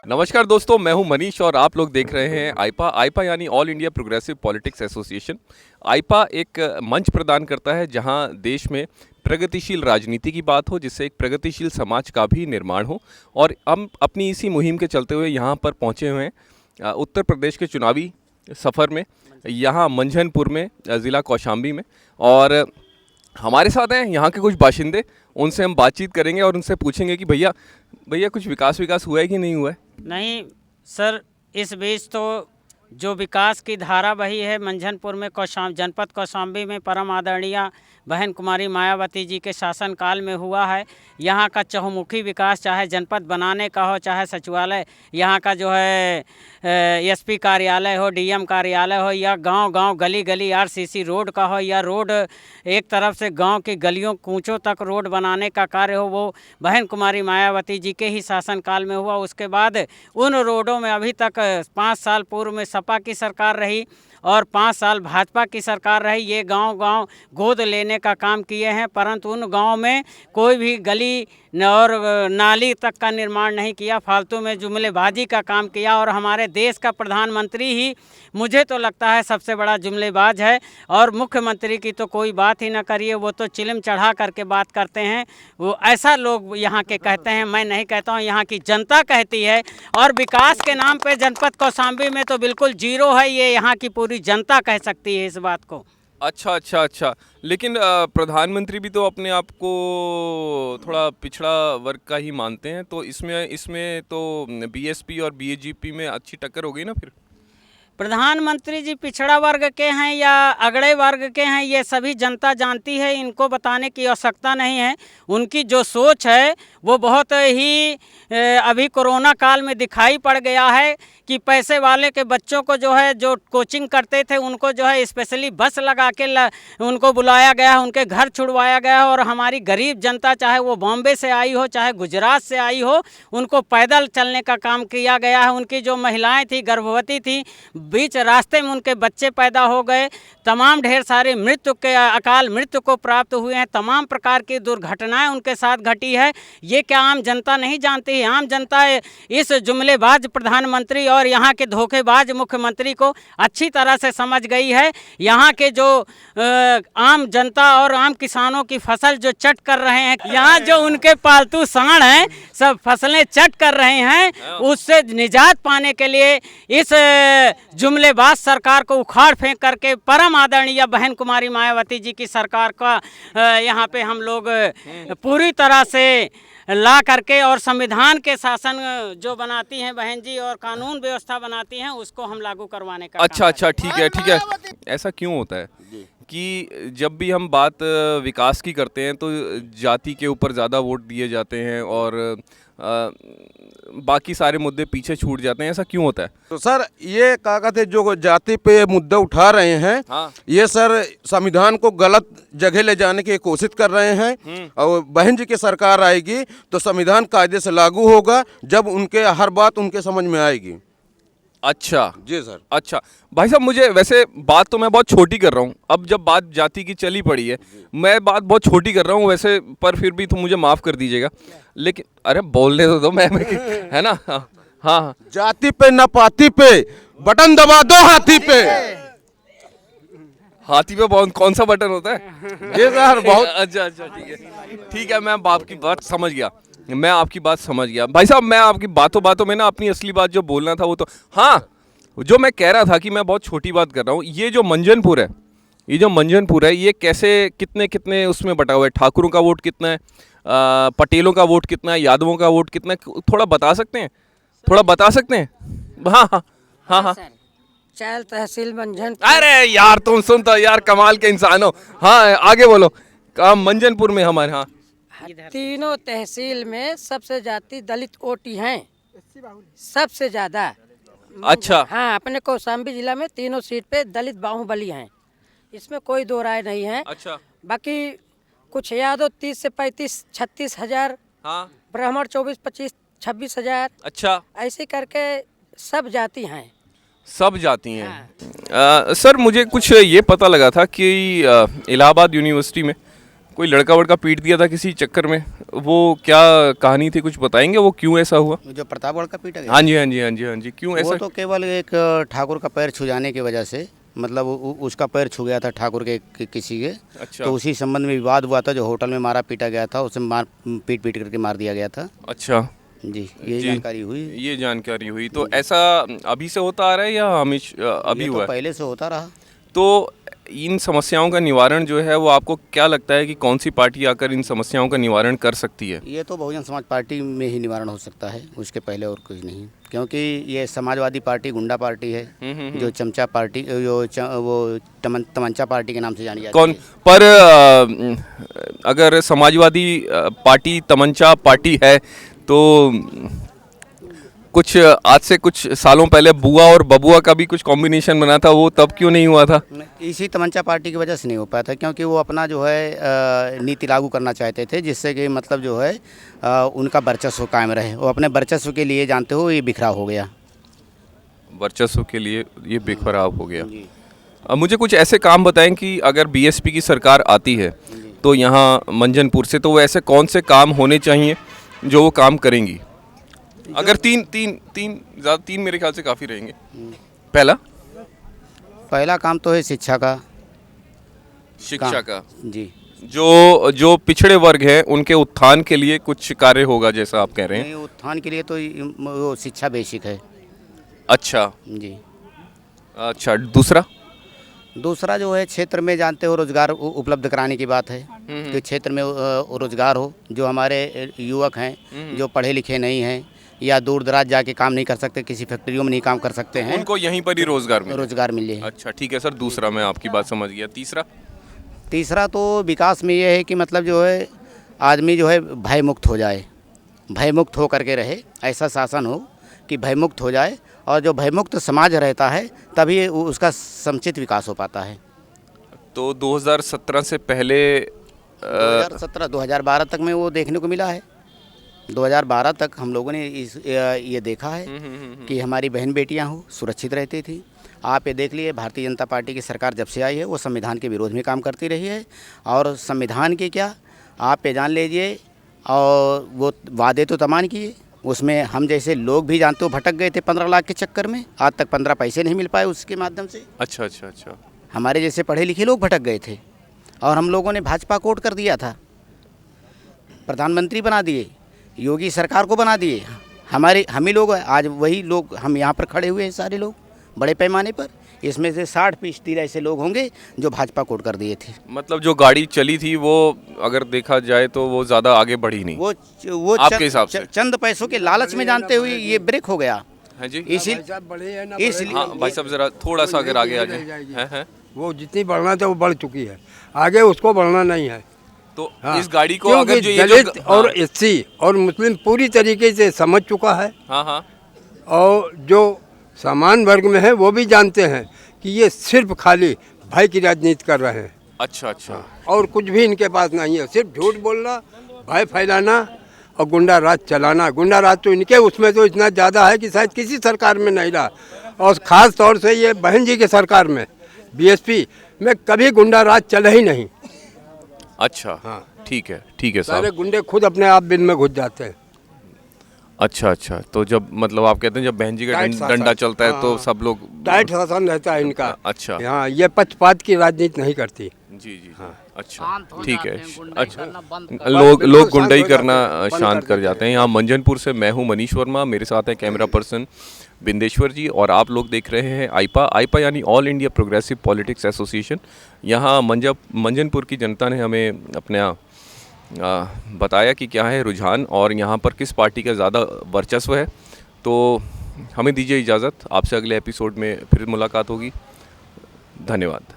नमस्कार दोस्तों, मैं हूं मनीष और आप लोग देख रहे हैं आईपा यानी all India progressive politics association. AIPA एक मंच प्रदान करता है जहां देश में प्रगतिशील राजनीति की बात हो, जिससे एक प्रगतिशील समाज का भी निर्माण हो। और हम अपनी इसी मुहिम के चलते हुए यहां पर पहुंचे हुए हैं उत्तर प्रदेश के चुनावी सफ़र में, यहाँ मंझनपुर में, ज़िला कौशाम्बी में। और हमारे साथ हैं यहाँ के कुछ बाशिंदे, उनसे हम बातचीत करेंगे और उनसे पूछेंगे कि भैया कुछ विकास हुआ है कि नहीं हुआ है। नहीं सर, इस बीच तो जो विकास की धारा बही है मंझनपुर में, जनपद कौशाम्बी में परम आदरणीय बहन कुमारी मायावती जी के शासनकाल में हुआ है। यहाँ का चहुमुखी विकास, चाहे जनपद बनाने का हो, चाहे सचिवालय, यहाँ का जो है एसपी कार्यालय हो, डीएम कार्यालय हो, या गांव गली गली आरसीसी रोड का हो, या रोड एक तरफ से गांव की गलियों कूचों तक रोड बनाने का कार्य हो, वो बहन कुमारी मायावती जी के ही शासनकाल में हुआ। उसके बाद उन रोडों में अभी तक 5 साल पूर्व में सपा की सरकार रही और 5 साल भाजपा की सरकार रही। ये गांव गोद लेने का काम किए हैं, परंतु उन गांव में कोई भी गली और नाली तक का निर्माण नहीं किया, फालतू में जुमलेबाजी का काम किया। और हमारे देश का प्रधानमंत्री ही मुझे तो लगता है सबसे बड़ा जुमलेबाज है। और मुख्यमंत्री की तो कोई बात ही ना करिए, वो तो चिलम चढ़ा करके बात करते हैं। वो ऐसा लोग यहाँ के कहते हैं, मैं नहीं कहता हूँ, यहाँ की जनता कहती है। और विकास के नाम पे जनपद कौशाम्बी में तो बिल्कुल जीरो है, ये यहाँ की पूरी जनता कह सकती है इस बात को। अच्छा। लेकिन प्रधानमंत्री भी तो अपने आप को थोड़ा पिछड़ा वर्ग का ही मानते हैं, तो इसमें तो बीएसपी और बीजेपी में अच्छी टक्कर हो गई ना फिर। प्रधानमंत्री जी पिछड़ा वर्ग के हैं या अगड़े वर्ग के हैं, ये सभी जनता जानती है, इनको बताने की आवश्यकता नहीं है। उनकी जो सोच है वो बहुत ही अभी कोरोना काल में दिखाई पड़ गया है कि पैसे वाले के बच्चों को जो है, जो कोचिंग करते थे, उनको जो है स्पेशली बस लगा के उनको बुलाया गया, उनके घर छुड़वाया गया। और हमारी गरीब जनता, चाहे वो बॉम्बे से आई हो, चाहे गुजरात से आई हो, उनको पैदल चलने का काम किया गया है। उनकी जो महिलाएं थी, गर्भवती थी, बीच रास्ते में उनके बच्चे पैदा हो गए, तमाम ढेर सारे मृत्यु के अकाल मृत्यु को प्राप्त हुए हैं, तमाम प्रकार की दुर्घटनाएं उनके साथ घटी है। ये क्या आम जनता नहीं जानती है? आम जनता इस जुमलेबाज प्रधानमंत्री और यहाँ के धोखेबाज मुख्यमंत्री को अच्छी तरह से समझ गई है। यहाँ के जो आम जनता और आम किसानों की फसल जो चट कर रहे हैं, यहाँ जो उनके पालतू सांड हैं सब फसलें चट कर रहे हैं, उससे निजात पाने के लिए इस जुमलेबाज सरकार को उखाड़ फेंक करके परम आदरणीय बहन कुमारी मायावती जी की सरकार का यहाँ पे हम लोग पूरी तरह से ला करके, और संविधान के शासन जो बनाती हैं बहन जी और कानून व्यवस्था बनाती हैं, उसको हम लागू करवाने का। अच्छा, ठीक है। ऐसा क्यों होता है कि जब भी हम बात विकास की करते हैं तो जाति के ऊपर ज़्यादा वोट दिए जाते हैं और बाकी सारे मुद्दे पीछे छूट जाते हैं? ऐसा क्यों होता है? तो सर, ये क्या कहते हैं, जो जाति पे मुद्दे उठा रहे हैं, हाँ। ये सर संविधान को गलत जगह ले जाने की कोशिश कर रहे हैं। और बहन जी की सरकार आएगी तो संविधान कायदे से लागू होगा, जब उनके हर बात उनके समझ में आएगी। अच्छा जी सर। अच्छा भाई साहब, मुझे वैसे बात तो मैं बहुत छोटी कर रहा हूँ, अब जब बात जाति की चली पड़ी है, मैं बात बहुत छोटी कर रहा हूँ वैसे, पर फिर भी तो मुझे माफ़ कर दीजिएगा। लेकिन अरे बोलने तो दो, मैं है ना। हाँ, जाति पे न पाती पे बटन दबा दो हाथी पे। हाथी पे कौन सा बटन होता है? जी सर, बहुत अच्छा, ठीक है, मैं आपकी बात समझ गया, भाई साहब। मैं आपकी बातों में ना अपनी असली बात जो बोलना था वो तो, हाँ, जो मैं कह रहा था कि मैं बहुत छोटी बात कर रहा हूँ। ये जो मंझनपुर है, ये कैसे कितने उसमें बटा हुआ है? ठाकुरों का वोट कितना है, पटेलों का वोट कितना है, यादवों का वोट कितना है? थोड़ा बता सकते हैं? हाँ। चैल तहसील मंझनपुर। अरे यार, तुम सुन तो यार, कमाल के इंसान हो। हाँ, आगे बोलो। मंझनपुर में हमारे, हाँ, तीनों तहसील में सबसे जाति दलित वोटी हैं, सबसे ज्यादा। अच्छा। हाँ, अपने कौशाम्बी जिला में तीनों सीट पे दलित बाहुबली हैं, इसमें कोई दो राय नहीं है। अच्छा। बाकी कुछ यादव 30 से 35-36 हजार, हाँ। ब्राह्मण 24-25-26 हजार। अच्छा। ऐसे करके सब जाति हैं। हाँ। सर, मुझे कुछ ये पता लगा था कि इलाहाबाद यूनिवर्सिटी में कोई लड़का वड़का पीट दिया था किसी चक्कर में, वो क्या कहानी थी, कुछ बताएंगे वो क्यों ऐसा हुआ? जो प्रतापगढ़ का पीटा गया, हाँ जी हाँ जी हाँ जी हाँ जी, क्यों वो ऐसा? तो केवल एक ठाकुर का पैर छू जाने की वजह से, मतलब उसका पैर छू गया था ठाकुर के किसी के। अच्छा। तो उसी संबंध में विवाद हुआ था, जो होटल में मारा पीटा गया था, उसे पीट करके मार दिया गया था। अच्छा जी, ये जी, जानकारी हुई। ये जानकारी हुई। तो ऐसा अभी से होता आ रहा है या हमेशा अभी ये हुआ तो है? पहले से होता रहा। तो इन समस्याओं का निवारण जो है वो आपको क्या लगता है कि कौन सी पार्टी आकर इन समस्याओं का निवारण कर सकती है? ये तो बहुजन समाज पार्टी में ही निवारण हो सकता है, उसके पहले और कुछ नहीं, क्योंकि ये समाजवादी पार्टी गुंडा पार्टी है, जो चमचा पार्टी, वो तमंचा पार्टी के नाम से जानी जाती कौन है। पर अगर समाजवादी पार्टी तमंचा पार्टी है तो कुछ आज से कुछ सालों पहले बुआ और बबुआ का भी कुछ कॉम्बिनेशन बना था, वो तब क्यों नहीं हुआ था? इसी तमंचा पार्टी की वजह से नहीं हो पाया था, क्योंकि वो अपना जो है नीति लागू करना चाहते थे, जिससे कि मतलब जो है उनका वर्चस्व कायम रहे। वो अपने वर्चस्व के लिए, जानते हो, ये बिखराव हो गया। वर्चस्व के लिए ये बेखबराव हो गया। अब मुझे कुछ ऐसे काम बताएं कि अगर बीएसपी की सरकार आती है तो यहाँ मंजनपुर से, तो वो ऐसे कौन से काम होने चाहिए जो वो काम करेंगी? अगर तीन मेरे ख्याल से काफ़ी रहेंगे। पहला काम तो है शिक्षा का। शिक्षा का जी, जो पिछड़े वर्ग हैं उनके उत्थान के लिए कुछ कार्य होगा, जैसा आप कह रहे हैं। नहीं, उत्थान के लिए तो वो शिक्षा बेसिक है। अच्छा जी। अच्छा, दूसरा जो है क्षेत्र में, जानते हो, रोजगार उपलब्ध कराने की बात है कि क्षेत्र में रोजगार हो। जो हमारे युवक हैं जो पढ़े लिखे नहीं हैं या दूर दराज जाके काम नहीं कर सकते, किसी फैक्ट्रियों में नहीं काम कर सकते हैं, उनको यहीं पर ही रोजगार मिले। अच्छा, ठीक है सर। दूसरा, मैं आपकी बात समझ गया। तीसरा तो विकास में ये है कि मतलब जो है आदमी जो है भय मुक्त हो जाए, भय मुक्त हो करके रहे। ऐसा शासन हो कि भय मुक्त हो जाए, और जो भयमुक्त समाज रहता है तभी उसका समुचित विकास हो पाता है। तो 2017 से पहले 2012 तक में वो देखने को मिला है। 2012 तक हम लोगों ने ये देखा है कि हमारी बहन बेटियां हो सुरक्षित रहती थी। आप ये देख लिए, भारतीय जनता पार्टी की सरकार जब से आई है वो संविधान के विरोध में काम करती रही है। और संविधान के क्या, आप ये जान लीजिए, और वो वादे तो तमाम किए, उसमें हम जैसे लोग भी, जानते हो, भटक गए थे 15 लाख के चक्कर में। आज तक 15 पैसे नहीं मिल पाए उसके माध्यम से। अच्छा अच्छा अच्छा। हमारे जैसे पढ़े लिखे लोग भटक गए थे, और हम लोगों ने भाजपा को वोट कर दिया था, प्रधानमंत्री बना दिए, योगी सरकार को बना दिए। हम ही लोग, आज वही लोग हम यहाँ पर खड़े हुए हैं, सारे लोग बड़े पैमाने पर। इसमें से 60% ऐसे लोग होंगे जो भाजपा को वोट कर दिए थे। मतलब जो गाड़ी चली थी वो, अगर देखा जाए तो वो ज़्यादा आगे बढ़ी नहीं, वो आपके हिसाब से चंद पैसों के लालच में, जानते हुए, ये ब्रेक हो गया है जी। इसलिए हाँ भाई साहब, जरा थोड़ा सा अगर आगे आ जाए। वो जितनी बढ़ना था वो बढ़ चुकी है, आगे उसको बढ़ना नहीं है। तो हाँ, इस गाड़ी को क्योंकि अगर जो दलित और एससी और मुस्लिम पूरी तरीके से समझ चुका है। हाँ हाँ। और जो सामान्य वर्ग में है वो भी जानते हैं कि ये सिर्फ खाली भय की राजनीति कर रहे हैं। अच्छा अच्छा। और कुछ भी इनके पास नहीं है, सिर्फ झूठ बोलना, भय फैलाना और गुंडा राज चलाना। गुंडा राज तो इनके उसमें तो इतना ज़्यादा है कि शायद किसी सरकार में नहीं रहा, और ख़ास तौर से ये बहन जी के सरकार में, बीएसपी में कभी गुंडा राज चला ही नहीं। अच्छा हाँ, ठीक है साहब। सारे गुंडे खुद अपने आप बिल में घुस जाते हैं। अच्छा अच्छा। तो जब, मतलब आप कहते हैं जब बहन जी का डंडा चलता है तो सब लोग टाइट शासन रहता है इनका। अच्छा हाँ, ये पक्षपात की राजनीति नहीं करती। जी जी हाँ। अच्छा ठीक है। अच्छा, लोग गुंडाई करना शांत कर जाते हैं। यहाँ मंजनपुर से मैं हूँ मनीष वर्मा, मेरे साथ है कैमरा पर्सन बिंदेश्वर जी, और आप लोग देख रहे हैं आईपा यानी all India progressive politics association. यहाँ मंजनपुर की जनता ने हमें अपना बताया कि क्या है रुझान और यहाँ पर किस पार्टी का ज़्यादा वर्चस्व है। तो हमें दीजिए इजाज़त, आपसे अगले एपिसोड में फिर मुलाकात होगी। धन्यवाद।